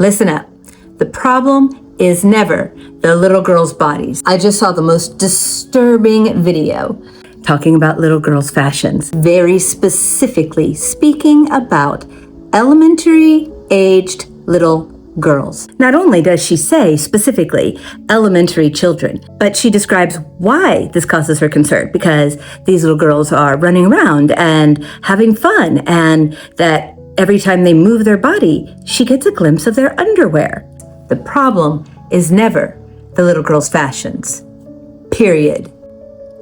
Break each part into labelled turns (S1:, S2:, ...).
S1: Listen up. The problem is never the little girls' bodies. I just saw the most disturbing video talking about little girls' fashions, very specifically speaking about elementary aged little girls. Not only does she say specifically elementary children, but she describes why this causes her concern, because these little girls are running around and having fun, and that every time they move their body, she gets a glimpse of their underwear. The problem is never the little girls' fashions. Period.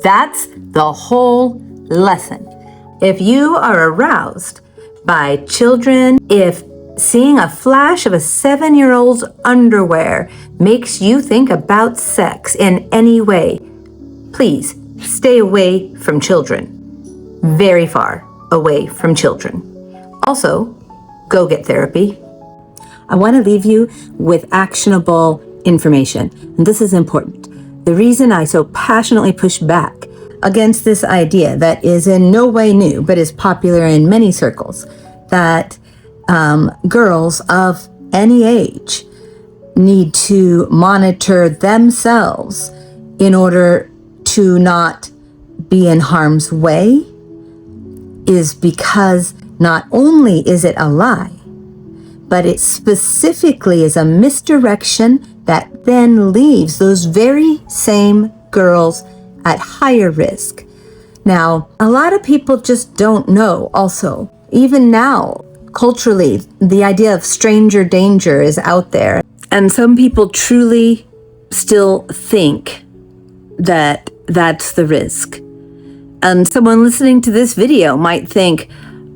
S1: That's the whole lesson. If you are aroused by children, if seeing a flash of a 7-year-old's underwear makes you think about sex in any way, please stay away from children. Very far away from children. Also, go get therapy. I want to leave you with actionable information, and this is important. The reason I so passionately push back against this idea that is in no way new, but is popular in many circles, that girls of any age need to monitor themselves in order to not be in harm's way, is because not only is it a lie, but it specifically is a misdirection that then leaves those very same girls at higher risk. Now, a lot of people just don't know also. Even now, culturally, the idea of stranger danger is out there. And some people truly still think that that's the risk. And someone listening to this video might think,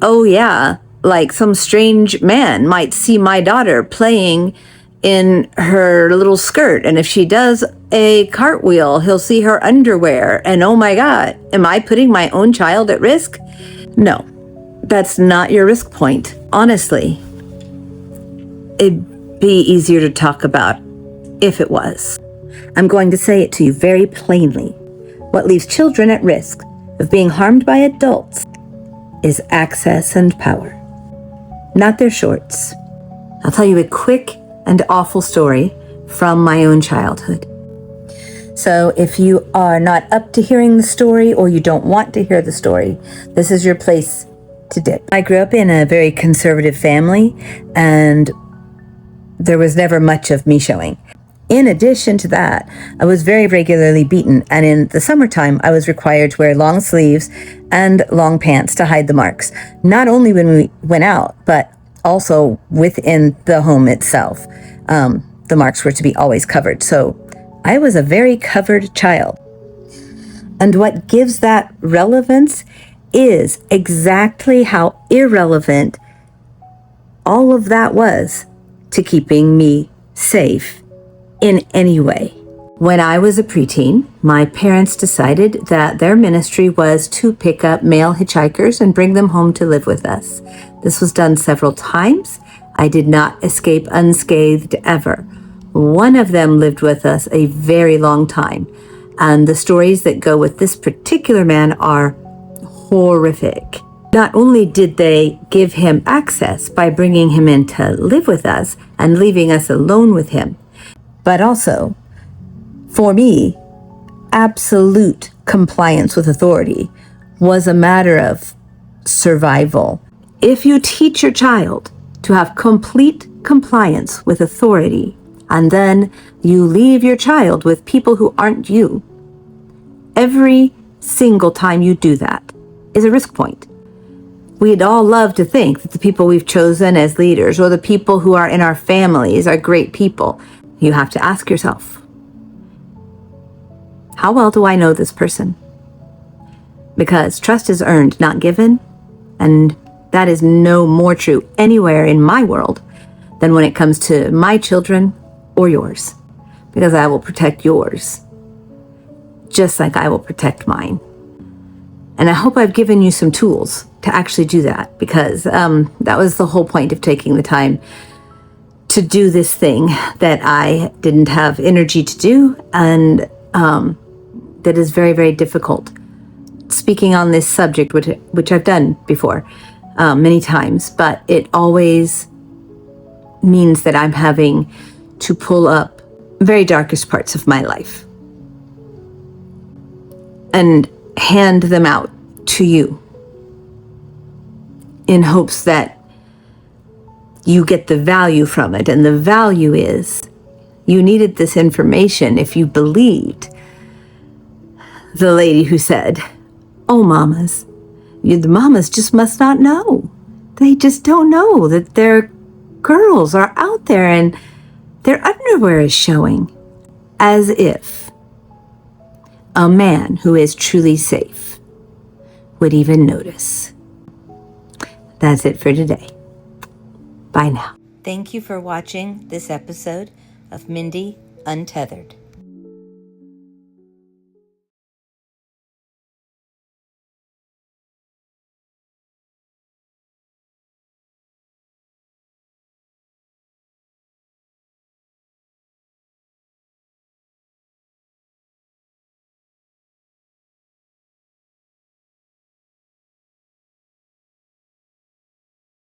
S1: oh yeah, like some strange man might see my daughter playing in her little skirt, and if she does a cartwheel, he'll see her underwear, and oh my God, am I putting my own child at risk? No, that's not your risk point. Honestly, it'd be easier to talk about if it was. I'm going to say it to you very plainly. What leaves children at risk of being harmed by adults is access and power, not their shorts. I'll tell you a quick and awful story from my own childhood. So if you are not up to hearing the story, or you don't want to hear the story, this is your place to dip. I grew up in a very conservative family, and there was never much of me showing. In addition to that, I was very regularly beaten, and in the summertime, I was required to wear long sleeves and long pants to hide the marks, not only when we went out, but also within the home itself. The marks were to be always covered. So I was a very covered child. And what gives that relevance is exactly how irrelevant all of that was to keeping me safe in any way. When I was a preteen, my parents decided that their ministry was to pick up male hitchhikers and bring them home to live with us. This was done several times. I did not escape unscathed ever. One of them lived with us a very long time, and the stories that go with this particular man are horrific. Not only did they give him access by bringing him in to live with us and leaving us alone with him, but also, for me, absolute compliance with authority was a matter of survival. If you teach your child to have complete compliance with authority, and then you leave your child with people who aren't you, every single time you do that is a risk point. We'd all love to think that the people we've chosen as leaders, or the people who are in our families, are great people. You have to ask yourself, how well do I know this person? Because trust is earned, not given, and that is no more true anywhere in my world than when it comes to my children or yours, because I will protect yours just like I will protect mine. And I hope I've given you some tools to actually do that, because that was the whole point of taking the time to do this thing that I didn't have energy to do, and that is very, very difficult. Speaking on this subject, which I've done before many times, but it always means that I'm having to pull up very darkest parts of my life and hand them out to you in hopes that you get the value from it. And the value is you needed this information if you believed the lady who said, oh, mamas, the mamas just must not know. They just don't know that their girls are out there and their underwear is showing. As if a man who is truly safe would even notice. That's it for today. Bye now. Thank you for watching this episode of Mindy Untethered.